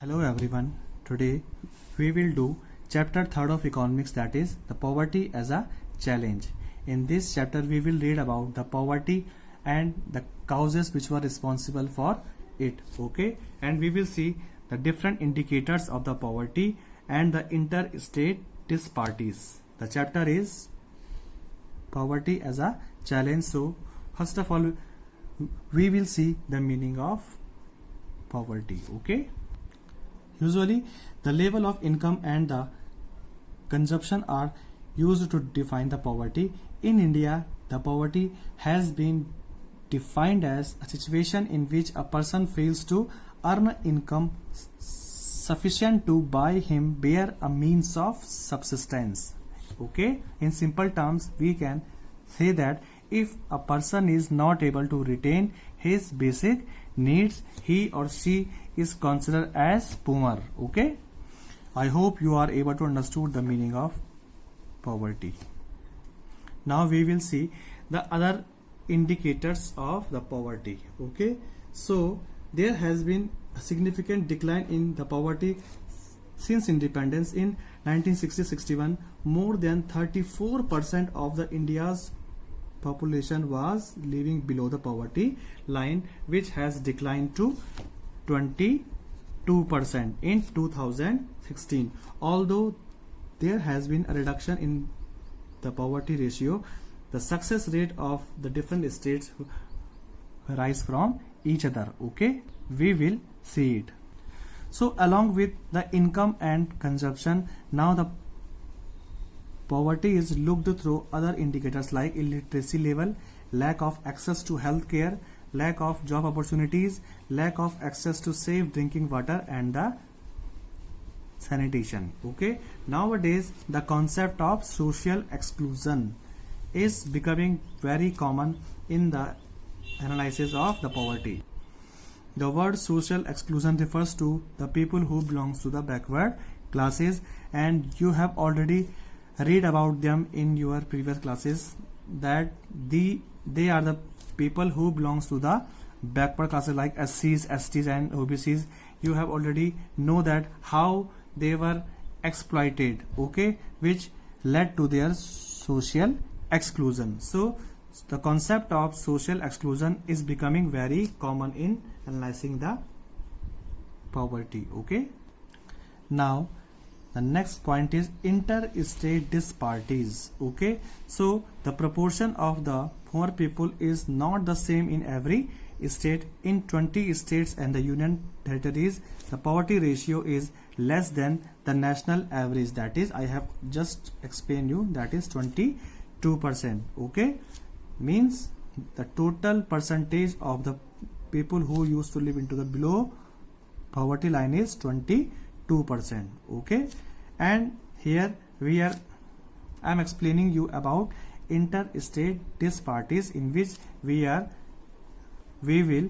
Hello everyone. Today we will do chapter 3rd of economics, that is the poverty as a challenge. In this chapter we will read about the poverty and the causes which were responsible for it. Okay, and we will see the different indicators of the poverty and the interstate disparities. The chapter is poverty as a challenge. So first of all we will see the meaning of poverty. Okay, usually the level of income and the consumption are used to define the poverty. In India, the poverty has been defined as a situation in which a person fails to earn income sufficient to buy him bare a means of subsistence. Okay, in simple terms we can say that if a person is not able to retain his basic needs, he or she is considered as poor. Okay, I hope you are able to understand the meaning of poverty. Now we will see the other indicators of the poverty. Okay, so there has been a significant decline in the poverty since independence. In 1960-61, more than 34% of the India's population was living below the poverty line, which has declined to 22% in 2016. Although there has been a reduction in the poverty ratio, the success rate of the different states rise from each other. Okay, we will see it. So along with the income and consumption, now the poverty is looked through other indicators like illiteracy level, lack of access to health care, lack of job opportunities, lack of access to safe drinking water, and the sanitation. Okay, nowadays the concept of social exclusion is becoming very common in the analysis of the poverty. The word social exclusion refers to the people who belongs to the backward classes, and you have already read about them in your previous classes, that they are the people who belongs to the backward classes like SCs, STs and OBCs. You have already know that how they were exploited, okay, which led to their social exclusion. So the concept of social exclusion is becoming very common in analyzing the poverty. Okay, now the next point is interstate disparities. Okay, so the proportion of the poor people is not the same in every state. In 20 states and the union territories, the poverty ratio is less than the national average, that is, I have just explained you, that is 22%. Okay, means the total percentage of the people who used to live into the below poverty line is 22%. Okay, and here I am explaining you about interstate disparities, in which we will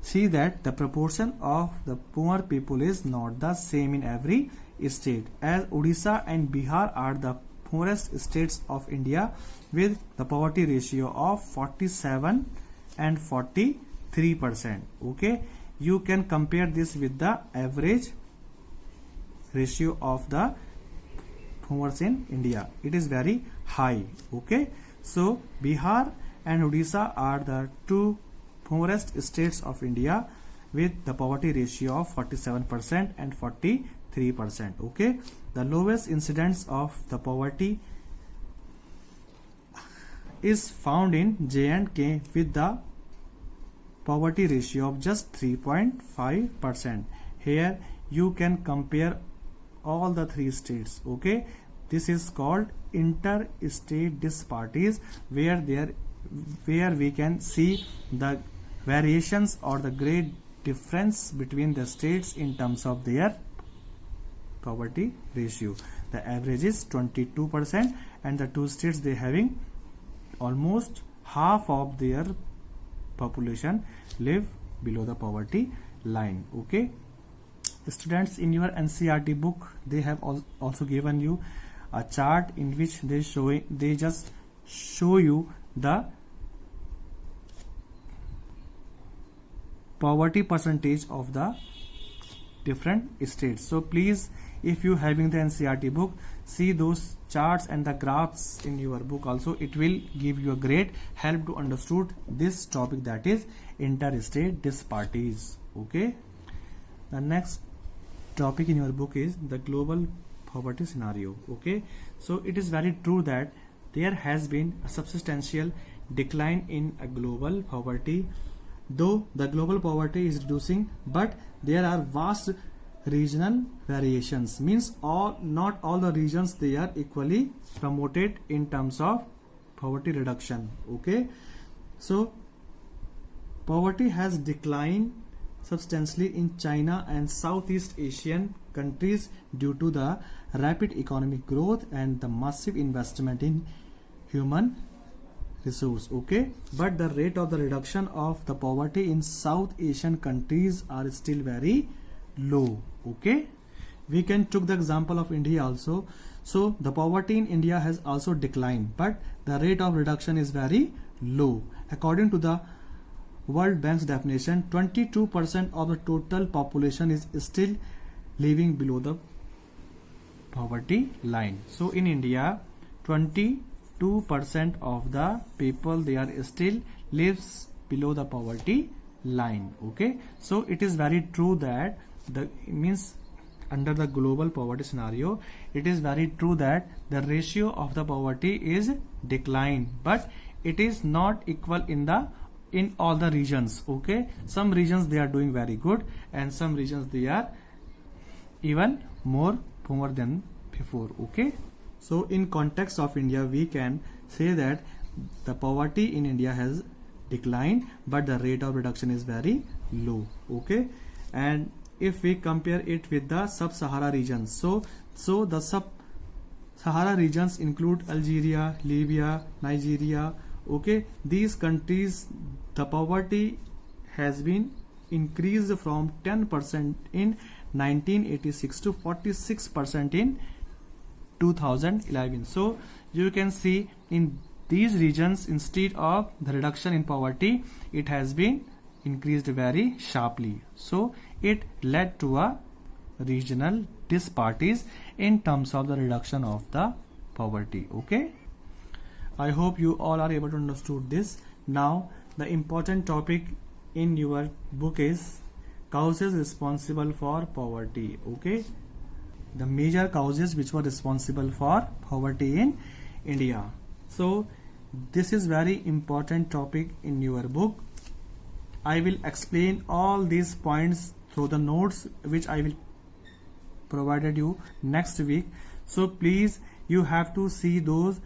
see that the proportion of the poor people is not the same in every state, as Odisha and Bihar are the poorest states of India with the poverty ratio of 47 and 43%. Okay, you can compare this with the average ratio of the poor in India. It is very high. Okay, so Bihar and Odisha are the two poorest states of India with the poverty ratio of 47% and 43%. Okay, the lowest incidence of the poverty is found in J&K with the poverty ratio of just 3.5%. Here you can compare all the three states. Okay, this is called interstate disparities, where we can see the variations or the great difference between the states in terms of their poverty ratio. The average is 22%, and the two states they having almost half of their population live below the poverty line. Okay, students, in your NCERT book they have also given you a chart in which they just show you the poverty percentage of the different states. So please, if you having the NCERT book, see those charts and the graphs in your book also. It will give you a great help to understood this topic, that is interstate disparities. Okay, the next topic in your book is the global poverty scenario. Okay, so it is very true that there has been a substantial decline in a global poverty, though the global poverty is reducing, but there are vast regional variations. Means not all the regions they are equally promoted in terms of poverty reduction. Okay, so poverty has declined substantially in China and Southeast Asian countries due to the rapid economic growth and the massive investment in human resource. Okay, but the rate of the reduction of the poverty in South Asian countries are still very low. Okay, we can took the example of India also. So the poverty in India has also declined, but the rate of reduction is very low. According to the World Bank's definition, 22% of the total population is still living below the poverty line. So in India, 22% of the people they are still lives below the poverty line. Okay, so it is very true that means under the global poverty scenario, it is very true that the ratio of the poverty is declined, but it is not equal in all the regions. Okay, some regions they are doing very good and some regions they are even more poor than before. Okay, so in context of India, we can say that the poverty in India has declined, but the rate of reduction is very low. Okay, and if we compare it with the sub-Sahara regions, so the sub-Sahara regions include Algeria, Libya, Nigeria. Okay, these countries, the poverty has been increased from 10% in 1986 to 46% in 2011. So you can see in these regions, instead of the reduction in poverty, it has been increased very sharply. So it led to a regional disparities in terms of the reduction of the poverty. Okay, I hope you all are able to understood this. Now the important topic in your book is causes responsible for poverty. Okay, the major causes which were responsible for poverty in India. So this is very important topic in your book. I will explain all these points through the notes which I will provided you next week. So please, you have to see those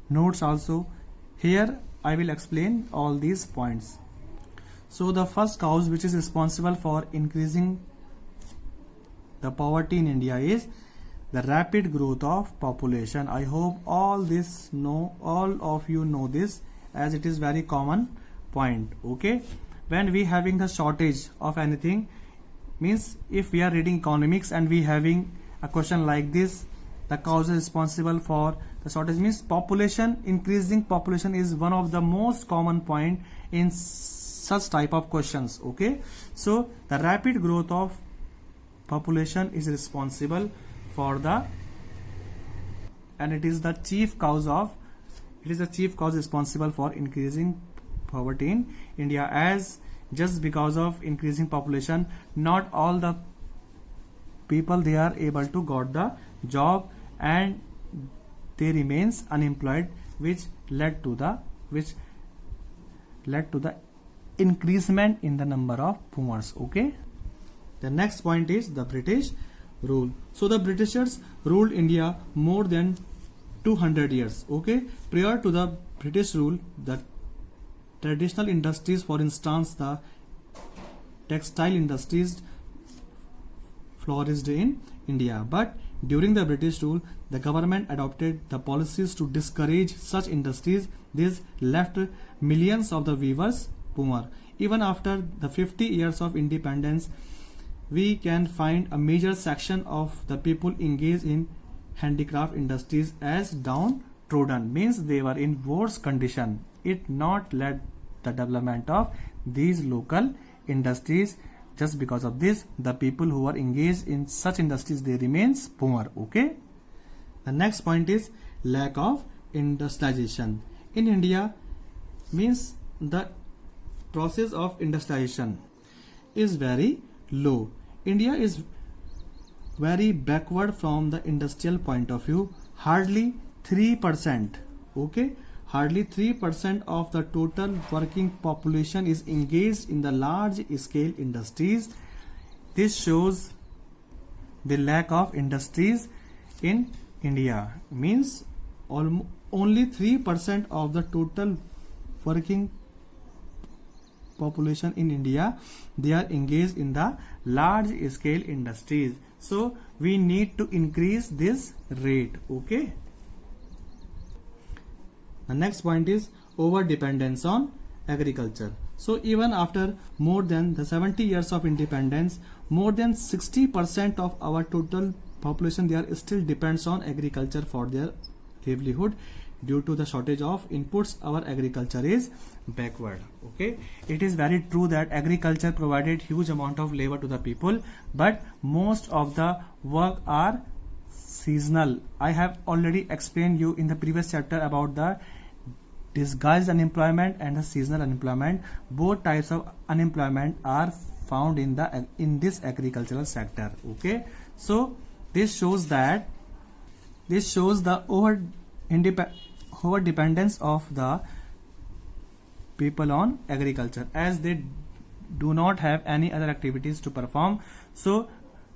notes also. Here I will explain all these points. So the first cause which is responsible for increasing the poverty in India is the rapid growth of population. I hope all of you know this, as it is very common point. Okay, when we having the shortage of anything, means if we are reading economics and we having a question like this, the cause responsible for the shortage means increasing population is one of the most common point in such type of questions. Okay, so the rapid growth of population is responsible for and it is the chief cause responsible for increasing poverty in India, as just because of increasing population, not all the people they are able to got the job and they remains unemployed, which led to the increasement in the number of poor. Okay, the next point is the British rule. So the Britishers ruled India more than 200 years. Okay, prior to the British rule, the traditional industries, for instance the textile industries, flourished in India, but during the British rule the government adopted the policies to discourage such industries. This left millions of the weavers poor. Even after the 50 years of independence, we can find a major section of the people engaged in handicraft industries as downtrodden, means they were in worse condition. It not led the development of these local industries. Just because of this, the people who are engaged in such industries, they remains poor. Okay. The next point is lack of industrialization in India. Means the process of industrialization is very low. India is very backward from the industrial point of view. Hardly 3%. Okay, hardly 3% of the total working population is engaged in the large scale industries. This shows the lack of industries in India. Means only 3% of the total working population in India, they are engaged in the large scale industries. So we need to increase this rate. Okay. The next point is over dependence on agriculture. So even after more than the 70 years of independence, more than 60% of our total population, they are still depends on agriculture for their livelihood. Due to the shortage of inputs, our agriculture is backward. Okay, it is very true that agriculture provided huge amount of labor to the people, but most of the work are seasonal. I have already explained you in the previous chapter about the disguised unemployment and the seasonal unemployment. Both types of unemployment are found in this agricultural sector. Okay, so this shows the over dependence of the people on agriculture, as they do not have any other activities to perform. So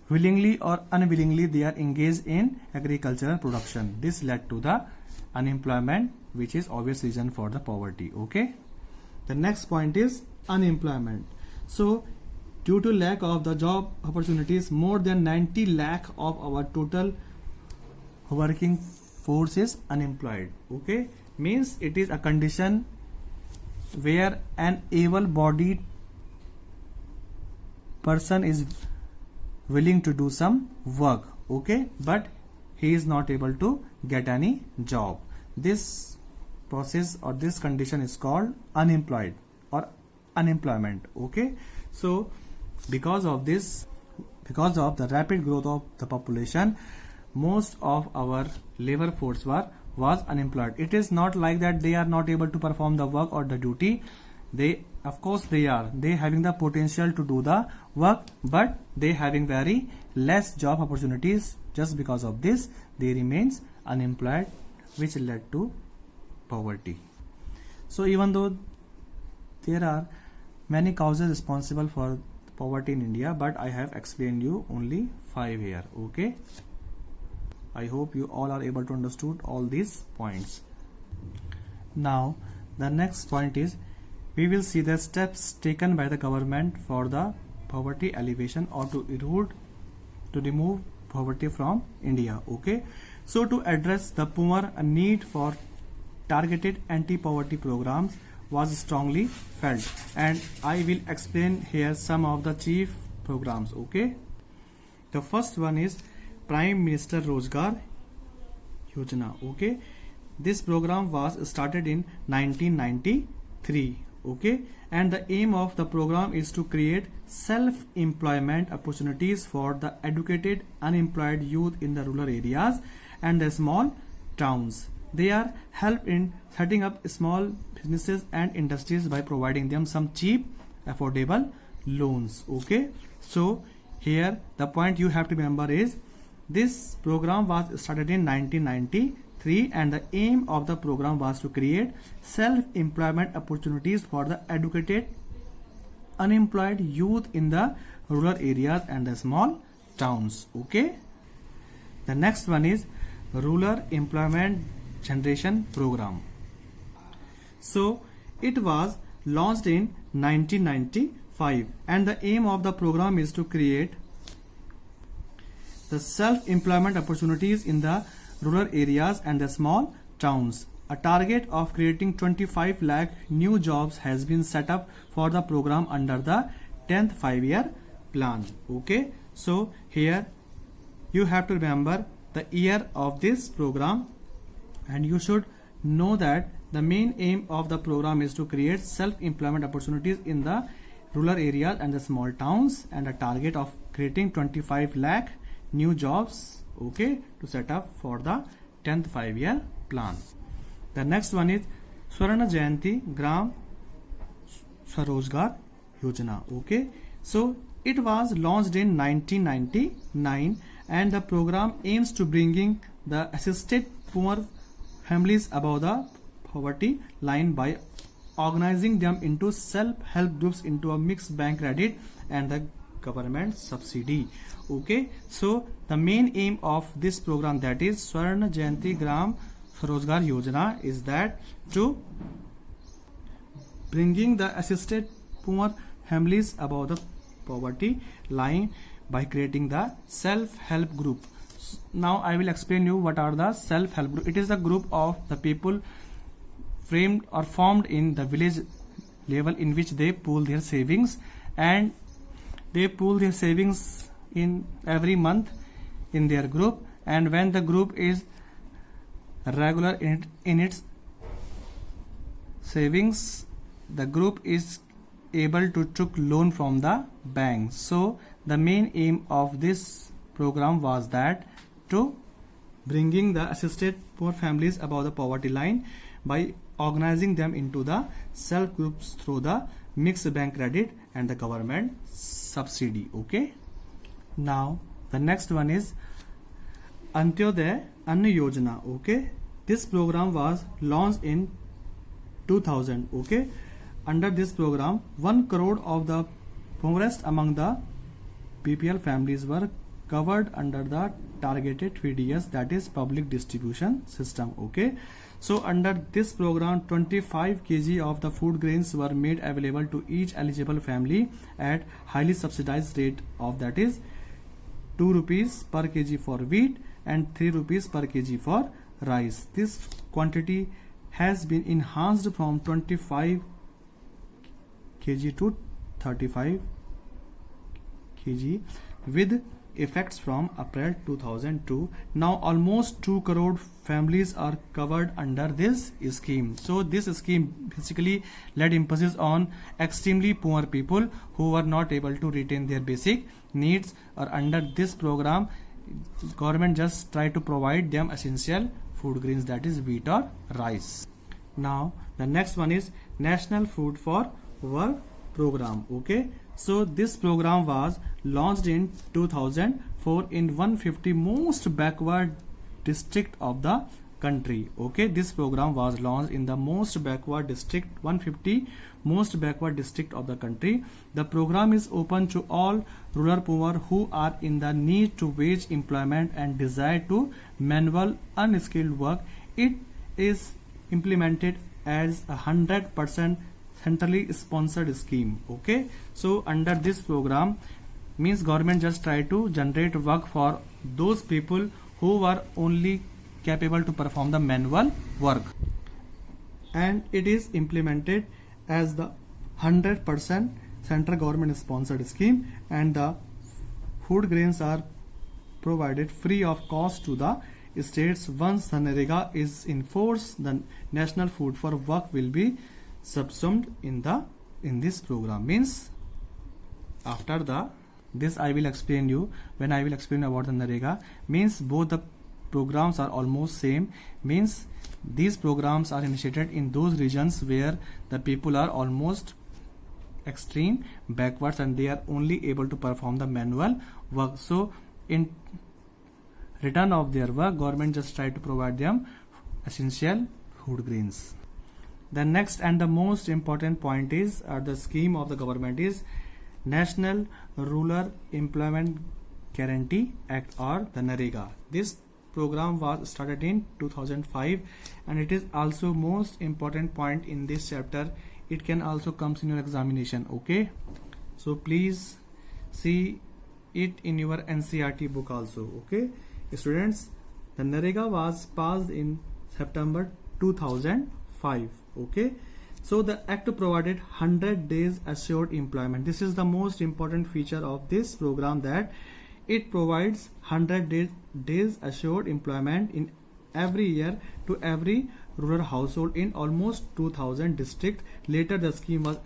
willingly or unwillingly, they are engaged in agricultural production. This led to the unemployment, which is obvious reason for the poverty. Okay. The next point is unemployment. So due to lack of the job opportunities, more than 90 lakh of our total working force is unemployed. Okay, means it is a condition where an able-bodied person is willing to do some work. Okay, but he is not able to get any job. This process or this condition is called unemployed or unemployment. Okay, so because of this, because of the rapid growth of the population, most of our labor force was unemployed. It is not like that they are not able to perform the work or the duty. They, of course, they having the potential to do the work, but they having very less job opportunities. Just because of this, they remains unemployed, which led to poverty. So even though there are many causes responsible for poverty in India, but I have explained you only 5 here. Okay, I hope you all are able to understood all these points. Now the next point is, we will see the steps taken by the government for the poverty alleviation or to remove poverty from India. Okay, so to address the poor, a need for targeted anti-poverty programs was strongly felt, and I will explain here some of the chief programs. Okay, the first one is Prime Minister Rozgar Yojana. Okay, this program was started in 1993. Okay, and the aim of the program is to create self-employment opportunities for the educated unemployed youth in the rural areas and the small towns. They are help in setting up small businesses and industries by providing them some cheap, affordable loans. Okay, so here the point you have to remember is, this program was started in 1993 and the aim of the program was to create self-employment opportunities for the educated unemployed youth in the rural areas and the small towns. Okay, the next one is Rural Employment Generation Program. So it was launched in 1995 and the aim of the program is to create the self-employment opportunities in the rural areas and the small towns. A target of creating 25 lakh new jobs has been set up for the program under the 10th 5-year plan. Okay, so here you have to remember the year of this program, and you should know that the main aim of the program is to create self-employment opportunities in the rural areas and the small towns, and a target of creating 25 lakh new jobs, okay, to set up for the 10th 5-year plan. The next one is Swarna Jayanti Gram Swarojgar Yojana, okay. So it was launched in 1999, and the program aims to bringing the assisted poor families above the poverty line by organizing them into self-help groups into a mixed bank credit and the government subsidy, okay. So the main aim of this program, that is Swarna Jayanti Gram Swarojgar Yojana, is that to bringing the assisted poor families above the poverty line by creating the self-help group. Now I will explain you what are the self-help group. It is a group of the people framed or formed in the village level in which they pool their savings, and they pool their savings in every month in their group, and when the group is regular in its savings, the group is able to took loan from the bank. So the main aim of this program was that to bringing the assisted poor families above the poverty line by organizing them into the self groups through the mixed bank credit and the government subsidy, okay. Now the next one is Antyodaya Anna Yojana, okay. This program was launched in 2000, okay. Under this program, 1 crore of the poorest among the BPL families were covered under the targeted PDS, that is public distribution system, okay. So under this program, 25 kg of the food grains were made available to each eligible family at highly subsidized rate of, that is 2 rupees per kg for wheat and 3 rupees per kg for rice. This quantity has been enhanced from 25 kg to 35 kg with effects from April 2002. Now almost 2 crore families are covered under this scheme. So this scheme basically laid emphasis on extremely poor people who were not able to retain their basic needs, or under this program government just try to provide them essential food grains, that is wheat or rice. Now the next one is National Food for Work program, okay. So this program was launched in 2004 in 150 most backward district of the country, okay. This program was launched in the most backward district, 150 most backward district of the country. The program is open to all rural poor who are in the need to wage employment and desire to manual unskilled work. It is implemented as a 100% centrally sponsored scheme, okay. So under this program means government just try to generate work for those people who were only capable to perform the manual work, and it is implemented as the 100% central government sponsored scheme, and the food grains are provided free of cost to the states. Once the NREGA is in force, the National Food for Work will be subsumed in this program. Means after this I will explain you, when I will explain about the NREGA, means both the programs are almost same. Means these programs are initiated in those regions where the people are almost extreme backwards and they are only able to perform the manual work. So in return of their work, government just try to provide them essential food grains. The next and the most important point is the scheme of the government is National Rural Employment Guarantee Act, or the NREGA. This program was started in 2005, and it is also most important point in this chapter. It can also comes in your examination, okay. So please see it in your NCERT book also, okay. Students, the NREGA was passed in September 2005, okay. So the act provided 100 days assured employment. This is the most important feature of this program, that it provides 100 days assured employment in every year to every rural household in almost 2000 districts. Later the scheme was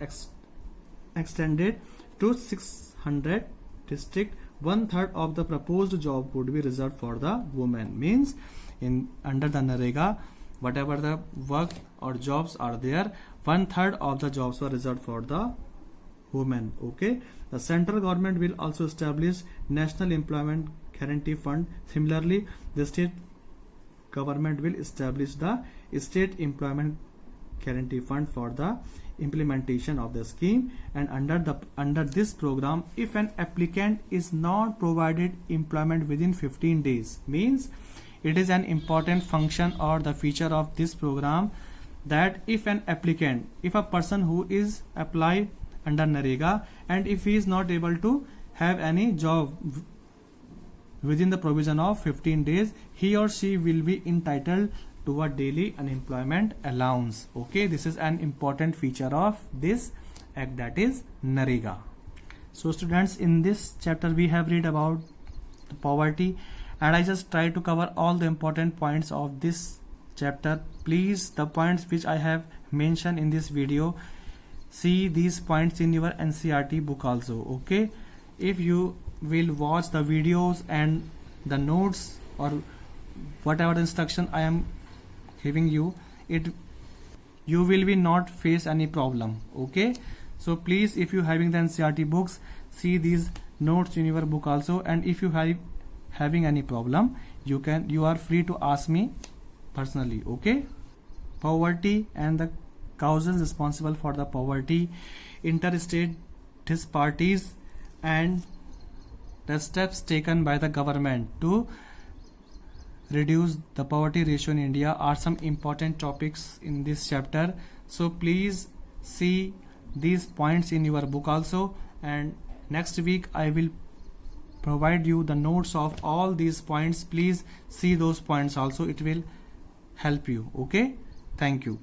extended to 600 district. 1/3 of the proposed job would be reserved for the women. Means in under the NREGA, whatever the work or jobs are there, 1/3 of the jobs were reserved for the women. Okay. The central government will also establish National Employment Guarantee Fund. Similarly, the state government will establish the State Employment Guarantee Fund for the implementation of the scheme. And under this program, if an applicant is not provided employment within 15 days, means it is an important function or the feature of this program that if a person who is applied under NREGA and if he is not able to have any job within the provision of 15 days, he or she will be entitled to a daily unemployment allowance. Okay, this is an important feature of this act, that is NREGA. So students, in this chapter we have read about the poverty, and I just try to cover all the important points of this chapter. Please, the points which I have mentioned in this video, see these points in your NCERT book also. Okay, if you will watch the videos and the notes or whatever the instruction I am giving you, you will be not face any problem. Okay, so please, if you having the NCERT books, see these notes in your book also, and if you having any problem, you are free to ask me personally. Okay, poverty and the causes responsible for the poverty, interstate disparities, and the steps taken by the government to reduce the poverty ratio in India are some important topics in this chapter. So please see these points in your book also, and next week I will provide you the notes of all these points. Please see those points also, it will help you. Okay, thank you.